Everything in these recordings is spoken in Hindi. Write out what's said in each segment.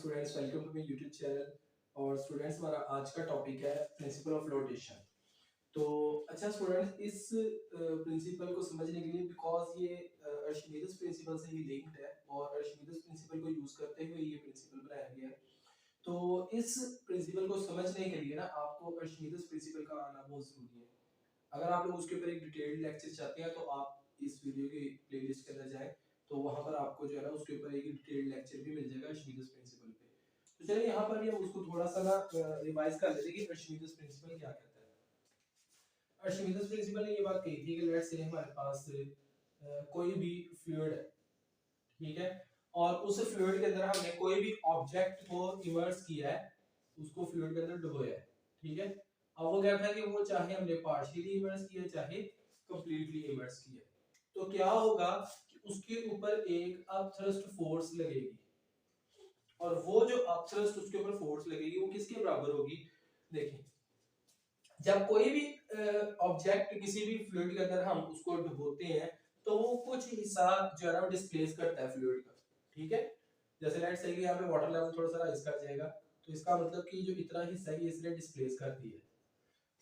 Students, welcome to my YouTube channel. और स्टूडेंट्स, हमारा आज का टॉपिक है प्रिंसिपल ऑफ फ्लोटेशन। तो अच्छा स्टूडेंट्स, इस प्रिंसिपल को समझने के लिए, बिकॉज ये अर्शिमीदेस प्रिंसिपल से ही लिंक्ड है और अर्शिमीदेस प्रिंसिपल को यूज करते हुए ये प्रिंसिपल बनाया गया है। तो इस प्रिंसिपल को समझने के लिए ना आपको अर्शिमीदेस प्रिंसिपल का आना बहुत जरूरी है। अगर आप लोग उसके ऊपर एक डिटेल्ड लेक्चर चाहते हैं तो आप इस वीडियो की प्लेलिस्ट के अंदर जाएं, तो वहां पर आपको जो है ना उसके ऊपर एक डिटेल्ड लेक्चर भी मिल जाएगा अर्शिमीदेस प्रिंसिपल पे। तो चलिए यहाँ पर भी हम उसको थोड़ा सा ना रिवाइज कर लेते हैं कि अर्शिमीदेस प्रिंसिपल क्या कहता है। अर्शिमीदेस प्रिंसिपल ने ये बात कही थी कि लेट्स से हमारे पास कोई भी फ्लूइड है, ठीक है, और उस फ्लूइड के अंदर हमने कोई भी ऑब्जेक्ट को इमर्स किया है, उसको फ्लूइड के अंदर डुबोया है, ठीक है। अब वो कहता है कि वो चाहे हमने पार्शियली इमर्स किया चाहे कंप्लीटली इमर्स किया, तो क्या होगा कि उसके ऊपर एक अपथ्रस्ट फोर्स लगेगी, और वो जो अपथ्रस्ट उसके ऊपर फोर्स लगेगी वो किसके बराबर होगी। देखिए, जब कोई भी ऑब्जेक्ट किसी भी फ्लूइड के अंदर हम उसको डुबोते हैं तो वो कुछ हिस्सा जो है ना डिस्प्लेस करता है फ्लूइड का, ठीक है। जैसे लेट्स से यहाँ पे वाटर लेवल थोड़ा सा राइज कर जाएगा, तो इसका मतलब कि जो इतना हिस्सा है इसने डिस्प्लेस कर दिया है।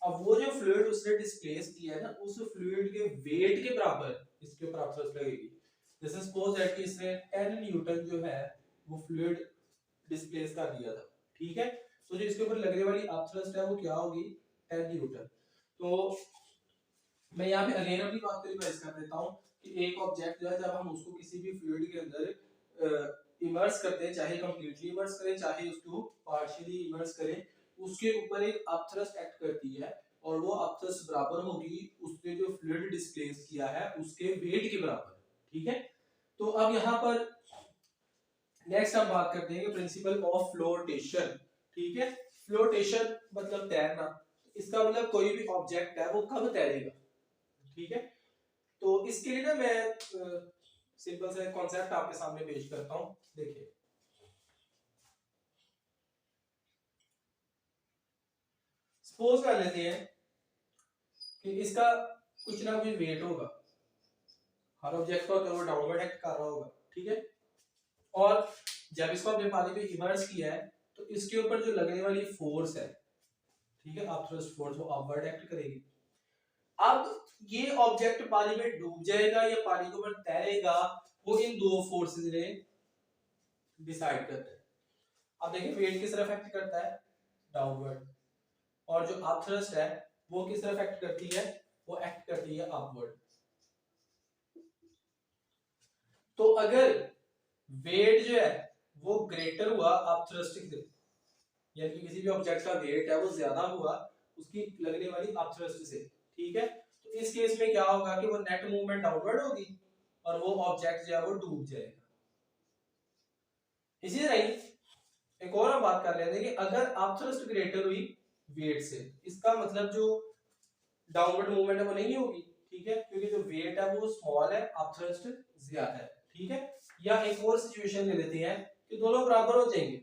अब वो जो फ्लूइड उसने डिस्प्लेस किया है ना, उस फ्लूइड के वेट के बराबर इसके ऊपर अपथ्रस्ट लगेगी। जैसे सपोज दैट कि इसने 10 न्यूटन जो है वो फ्लूइड डिस्प्लेस कर दिया था, ठीक है। तो जो इसके ऊपर लगने वाली अपथ्रस्ट है वो क्या होगी, 10 न्यूटन। तो मैं यहाँ पे अगेन अपनी बात को रिवाइज कर देता हूँ कि एक ऑब्जेक्ट जो है जब हम उसको किसी भी फ्लूइड के अंदर इमर्स करते हैं, चाहे कंप्लीटली इमर्स करें चाहे उसको पार्शियली इमर्स करें, उसके ऊपर एक अपथ्रस्ट एक्ट करती है और वो अपथ्रस्ट बराबर होगी उसने जो फ्लूइड डिस्प्लेस किया है उसके वेट के बराबर, ठीक है। तो अब यहाँ पर नेक्स्ट हम बात करते हैं प्रिंसिपल ऑफ फ्लोटेशन, ठीक है। फ्लोटेशन मतलब तैरना, इसका मतलब कोई भी ऑब्जेक्ट है वो कब तैरेगा, ठीक है। तो इसके लिए ना मैं सिंपल सा कॉन्सेप्ट आपके सामने पेश करता हूं। देखिए, सपोज कर लेते हैं कि इसका कुछ ना कुछ वेट होगा, हर ऑब्जेक्ट का वो डाउनवर्ड एक्ट कर रहा होगा, ठीक है। और जब इसको हमने पानी में इमर्स किया है तो इसके ऊपर जो लगने वाली फोर्स है, ठीक है, अपथ्रस्ट फोर्स, वो अपवर्ड एक्ट करेगी। अब ये ऑब्जेक्ट पानी में डूब जाएगा या पानी के ऊपर तैरेगा, वो इन दो फोर्सेस ने डिसाइड करता है। अब देखिए, वेट किस तरफ एक्ट करता है, डाउनवर्ड, और जो अपथ्रस्ट है वो किस तरफ एक्ट करती है, वो एक्ट करती है अपवर्ड। तो अगर वेट जो है वो ग्रेटर हुआ अपथ्रस्ट से, यानी कि किसी भी ऑब्जेक्ट का वेट है वो ज्यादा हुआ उसकी लगने वाली अपथ्रस्ट से, ठीक है, तो इस केस में क्या होगा कि वो नेट मूवमेंट डाउनवर्ड होगी और वो ऑब्जेक्ट जो है वो डूब जाएगा। इसी तरह एक और हम बात कर लेते हैं कि अगर अपथ्रस्ट ग्रेटर हुई वेट से, इसका मतलब जो डाउनवर्ड मूवमेंट है वो नहीं होगी, ठीक है, क्योंकि जो वेट है वो स्मॉल है, अपथ्रस्ट ज्यादा है, ठीक है। या एक और सिचुएशन ले लेते हैं कि दोनों बराबर हो जाएंगे,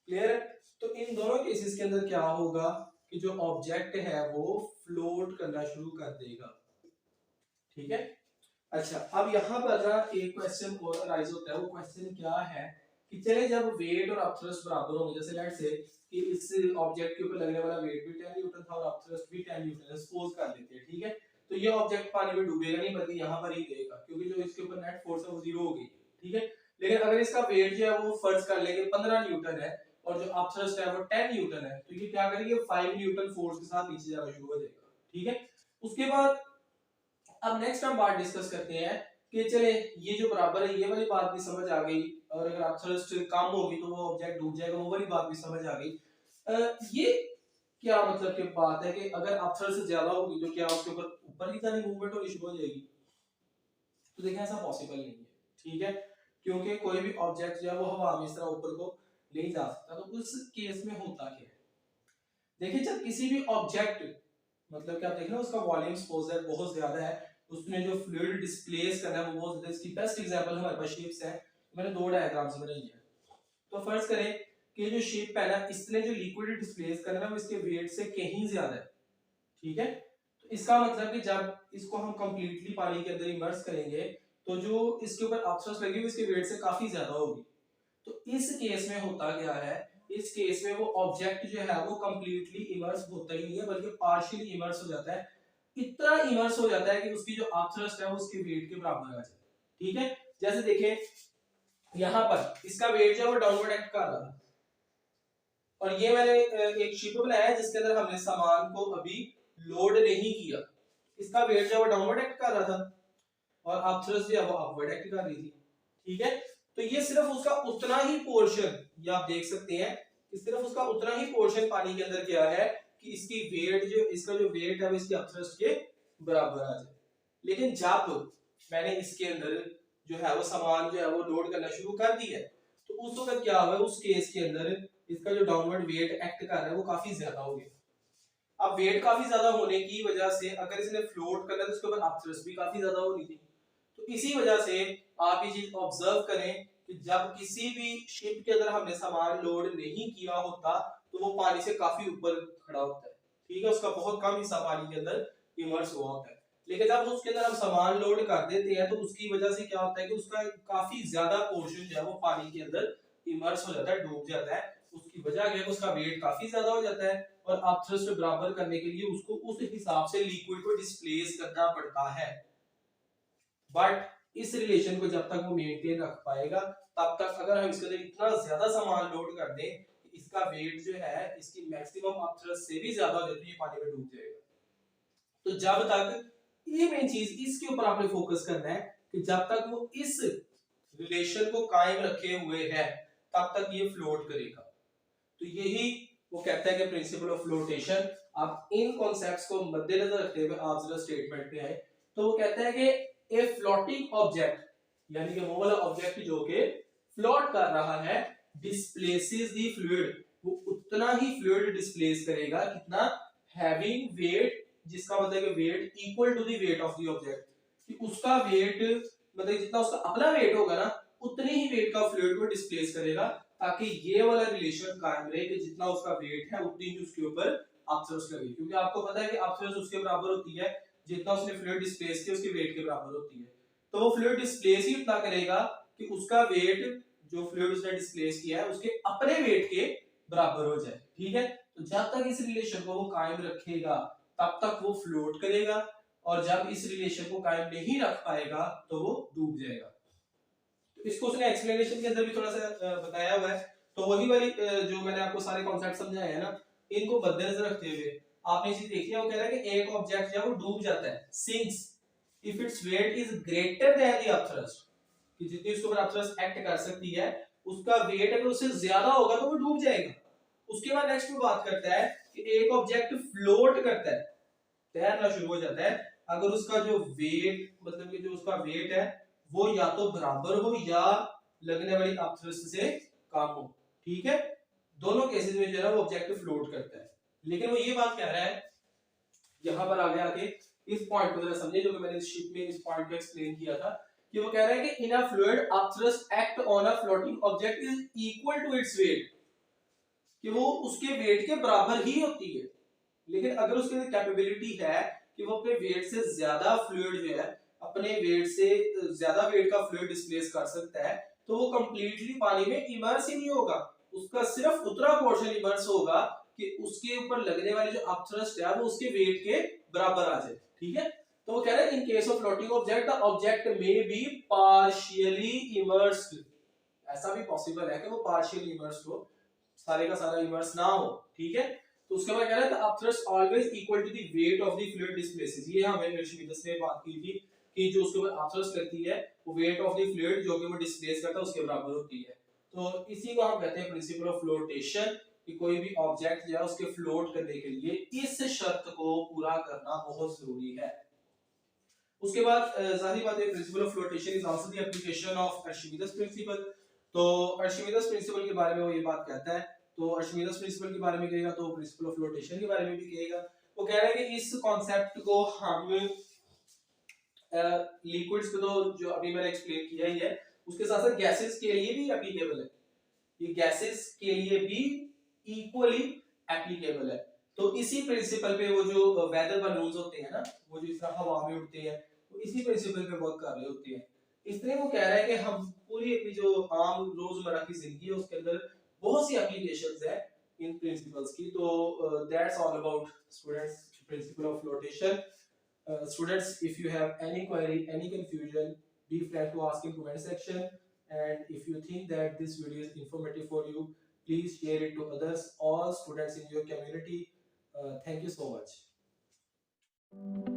क्लियर है। तो इन दोनों केसेस के अंदर क्या होगा कि जो ऑब्जेक्ट है वो फ्लोट करना शुरू कर देगा, ठीक है। अच्छा, अब यहाँ पर ना एक क्वेश्चन और राइज होता है, वो क्वेश्चन क्या है कि चले जब वेट और अपथ्रस्ट बराबर होंगे, जैसे लेट्स से कि इस ऑब्जेक्ट के ऊपर लगने वाला वेट भी 10 न्यूटन था और अपथ्रस्ट भी 10 न्यूटन है, सपोज कर लेते हैं, ठीक है। तो ये ऑब्जेक्ट पानी में डूबेगा नहीं बल्कि यहाँ पर ही रहेगा, क्योंकि जो इसके ऊपर नेट फोर्स है वो 0 हो गई, ठीक है। लेकिन अगर इसका वेट जो है वो फर्ज कर लेंगे 15 न्यूटन है और जो अपथ्रस्ट है वो 10 न्यूटन है, तो ये क्या करेंगे, 5 न्यूटन फोर्स के साथ नीचे जाना शुरू हो जाएगा, ठीक है। उसके बाद अब नेक्स्ट हम बात डिस्कस करते हैं कि चले ये जो बराबर है ये वाली बात भी समझ आ गई, और अगर अपथ्रस्ट कम होगी तो वो ऑब्जेक्ट डूब जाएगा, वो वाली बात भी समझ आ गई। ये क्या मतलब की बात है कि अगर अपथ्रस्ट ज्यादा होगी तो क्या उसके ऊपर ऊपर की तरफ मूवमेंट होनी शुरू हो जाएगी। तो देखिए, ऐसा पॉसिबल नहीं है, ठीक है, क्योंकि कोई भी ऑब्जेक्ट जो है वो हवा में इस तरह ऊपर को नहीं जा सकता। तो उस केस में होता क्या है, देखिए, जब किसी भी ऑब्जेक्ट, मतलब कि आप देख रहे हो उसका वॉल्यूम सपोज है बहुत ज्यादा है, उसने जो फ्लूइड डिस्प्लेस करना है वो बहुत ज्यादा, इसकी बेस्ट एग्जांपल हमारे पास शिप्स है, मैंने दो डायग्राम्स बनाई है। तो फर्ज करें कि जो शिप है ना, इसने जो लिक्विड डिस्प्लेस करना है वो इसके वेट से कहीं ज्यादा है, ठीक है। तो इसका मतलब कि जब इसको हम कंप्लीटली पानी के अंदर इमर्स करेंगे तो जो इसके ऊपर अपथ्रस्ट लगेगी वो इसके वेट से काफी ज्यादा होगी। तो इस केस में होता क्या है, इस केस में वो ऑब्जेक्ट जो है वो कंप्लीटली इमर्स होता ही नहीं है, बल्कि पार्शियली इमर्स हो जाता है। इतना इमर्स हो जाता है कि उसकी जो अपथ्रस्ट है वो उसके वेट के बराबर आ जाए। ठीक है, जैसे देखें यहां पर इसका वेट जो है वो डाउनवर्ड एक्ट कर रहा था, और ये मैंने एक शिप बनाया है जिसके अंदर हमने सामान को अभी लोड नहीं किया, इसका वेट जो है वो डाउनवर्ड एक्ट कर रहा था और अपथ्रस्ट जो है वो अपवर्ड एक्ट कर रही थी। ठीक है, तो ये सिर्फ उसका उतना ही पोर्शन, ये आप देख सकते हैं कि सिर्फ उसका उतना ही पोर्शन पानी के अंदर क्या है कि इसकी वेट जो, इसका जो वेट है वो इसकी अपथ्रस्ट के बराबर आ जाए। लेकिन जब मैंने इसके अंदर जो है वो सामान जो है वो लोड करना शुरू कर दिया, तो उस वक्त क्या हुआ, उस केस के अंदर इसका जो डाउनवर्ड वेट एक्ट कर रहा है वो काफी ज्यादा हो गया। अब वेट काफी ज्यादा होने की वजह से अगर इसने फ्लोट करना है तो उसके ऊपर अपथ्रस्ट भी काफी ज्यादा होनी थी। तो इसी वजह से आप ये चीज ऑब्जर्व करें कि जब किसी भी शिप के अंदर हमने सामान लोड नहीं किया होता तो वो पानी से काफी ऊपर खड़ा होता है। ठीक है, उसका बहुत कम हिस्सा पानी के अंदर इमर्स हुआ होता है। लेकिन जब उसके अंदर हम सामान लोड कर देते हैं तो उसकी वजह से क्या होता है कि उसका काफी ज्यादा पोर्शन जो है वो पानी के अंदर इमर्स हो जाता है, डूब जाता है। उसकी वजह क्या है, उसका वेट काफी ज्यादा हो जाता है और अपथ्रस्ट बराबर करने के लिए उसको उस हिसाब से लिक्विड को डिस्प्लेस करना पड़ता है। बट इस रिलेशन को जब तक वो मेंटेन रख पाएगा तब तक, अगर हम इसके अंदर इतना ज्यादा सामान लोड कर दें कि इसका वेट जो है इसकी मैक्सिमम अपथ्रस्ट से भी ज्यादा हो जाए तो ये पानी में डूब जाएगा। तो जब तक, ये मेन चीज इसके ऊपर आपने फोकस करना है कि जब तक वो इस रिलेशन को कायम रखे हुए है तब तक ये फ्लोट करेगा। तो यही वो कहता है कि प्रिंसिपल ऑफ फ्लोटेशन। आप इन कॉन्सेप्ट्स को मद्देनजर रखते हुए आप जरा स्टेटमेंट पे आए। तो वो कहता है कि ए फ्लोटिंग ऑब्जेक्ट, यानी कि वो वाला ऑब्जेक्ट जो कि फ्लोट कर रहा है, डिस्प्लेसेस द फ्लूइड, वो उतना ही फ्लूइड डिस्प्लेस करेगा कितना, हैविंग वेट, जिसका मतलब है weight equal to the weight of the object, कि उसका वेट मतलब जितना उसका अपना वेट होगा ना उतने ही वेट का फ्लूइड को डिस्प्लेस करेगा, ताकि ये वाला रिलेशन कायम रहे कि जितना उसका वेट है उतनी ही उसके ऊपर अपथ्रस्ट लगे। क्योंकि आपको पता है कि अपथ्रस्ट उसके बराबर होती है जितना उसने फ्लूइड डिस्प्लेस किया उसके वेट के बराबर होती है। तो वो फ्लूइड डिस्प्लेस ही उतना करेगा कि उसका वेट जो फ्लूइड उसने डिस्प्लेस किया है उसके अपने वेट के बराबर हो जाए। ठीक है, तो जब तक इस रिलेशन को वो कायम रखेगा तब तक वो फ्लोट करेगा, और जब इस रिलेशन को कायम नहीं रख पाएगा तो वो डूब जाएगा। तो इसको उसने एक्सप्लेनेशन के अंदर भी थोड़ा सा बताया हुआ है। तो वही वाली जो मैंने आपको सारे कॉन्सेप्ट समझाए हैं ना, इनको मद्देनजर रखते हुए आपने इसे देख लिया। वो कह रहा है कि एक ऑब्जेक्ट जो है वो डूब जाता है, sinks if its weight is greater than the upthrust, कि जितनी उसके ऊपर अपथ्रस्ट एक्ट कर सकती है उसका वेट अगर उससे ज्यादा होगा तो वो डूब जाएगा। उसके बाद नेक्स्ट में बात करता है कि एक ऑब्जेक्ट फ्लोट करता है, तैरना शुरू हो जाता है, अगर उसका जो वेट मतलब कि जो उसका वेट है वो या तो बराबर हो या लगने वाली अपथ्रस्ट से कम हो। ठीक है, दोनों केसेस में जो है वो ऑब्जेक्ट फ्लोट करता है। लेकिन वो ये बात कह रहा है यहां पर आगे आके, इस पॉइंट को जरा समझिए जो कि मैंने इस शीट में इस पॉइंट को एक्सप्लेन किया था, कि वो कह रहा है कि in a fluid upthrust act on a floating object is equal to its weight, कि वो उसके वेट के बराबर ही होती है। लेकिन अगर उसके अंदर कैपेबिलिटी है कि वो अपने वेट से ज्यादा फ्लूइड जो है, अपने वेट से ज्यादा वेट का फ्लूइड डिस्प्लेस कर सकता है, तो वो कंप्लीटली पानी में इमर्स ही नहीं होगा, उसका सिर्फ उतना पोर्शन इमर्स होगा कि उसके ऊपर लगने वाली जो अपथ्रस्ट है वो उसके वेट के बराबर आ जाए। ठीक है, तो वो कह रहे हैं in case of floating object the object may be partially immersed, ऐसा भी पॉसिबल है कि वो पार्शियली इमर्स्ड हो, सारे का सारा इमर्स ना हो। ठीक है, तो उसके बाद कह रहा है upthrust always equal to the weight of the fluid displaces, ये हमें अर्शिमिदस ने बात की थी कि जो उसके ऊपर अपथ्रस्ट करती है वो वेट ऑफ द फ्लूइड जो कि वो डिस्प्लेस करता है उसके बराबर होती है। तो इसी को हम कहते हैं प्रिंसिपल ऑफ फ्लोटेशन, कि कोई भी ऑब्जेक्ट जो है उसके फ्लोट करने के लिए इस शर्त को पूरा करना बहुत जरूरी है। उसके बाद जाहिर बात है principle of flotation is also the application of Archimedes principle. तो अर्शिमिदस प्रिंसिपल के बारे में वो ये बात कहता है, तो अर्शिमिदस प्रिंसिपल के बारे में कहेगा तो प्रिंसिपल ऑफ फ्लोटेशन के बारे में भी कहेगा। वो कह रहा है कि इस कॉन्सेप्ट को हम लिक्विड्स को तो जो अभी मैंने एक्सप्लेन किया ही है, उसके साथ साथ गैसेस के लिए भी एप्लीकेबल है, ये गैसेस के लिए भी इक्वली एप्लीकेबल है। तो इसी प्रिंसिपल पे वो जो वेदर बलून्स होते हैं ना, वो जो इस तरह हवा में उड़ते हैं, तो इसी प्रिंसिपल पे वर्क कर रहे होते हैं। इसलिए वो कह रहा है कि हम पूरी अपनी जो आम रोजमर्रा की जिंदगी है उसके अंदर बहुत सी एप्लीकेशंस है इन प्रिंसिपल्स की। तो that's all about students principal of flotation. Students, if you have any query, any confusion, be free to ask in comment section. And if you think that this video is informative for you, please share it to others, all students in your community. Thank you so much.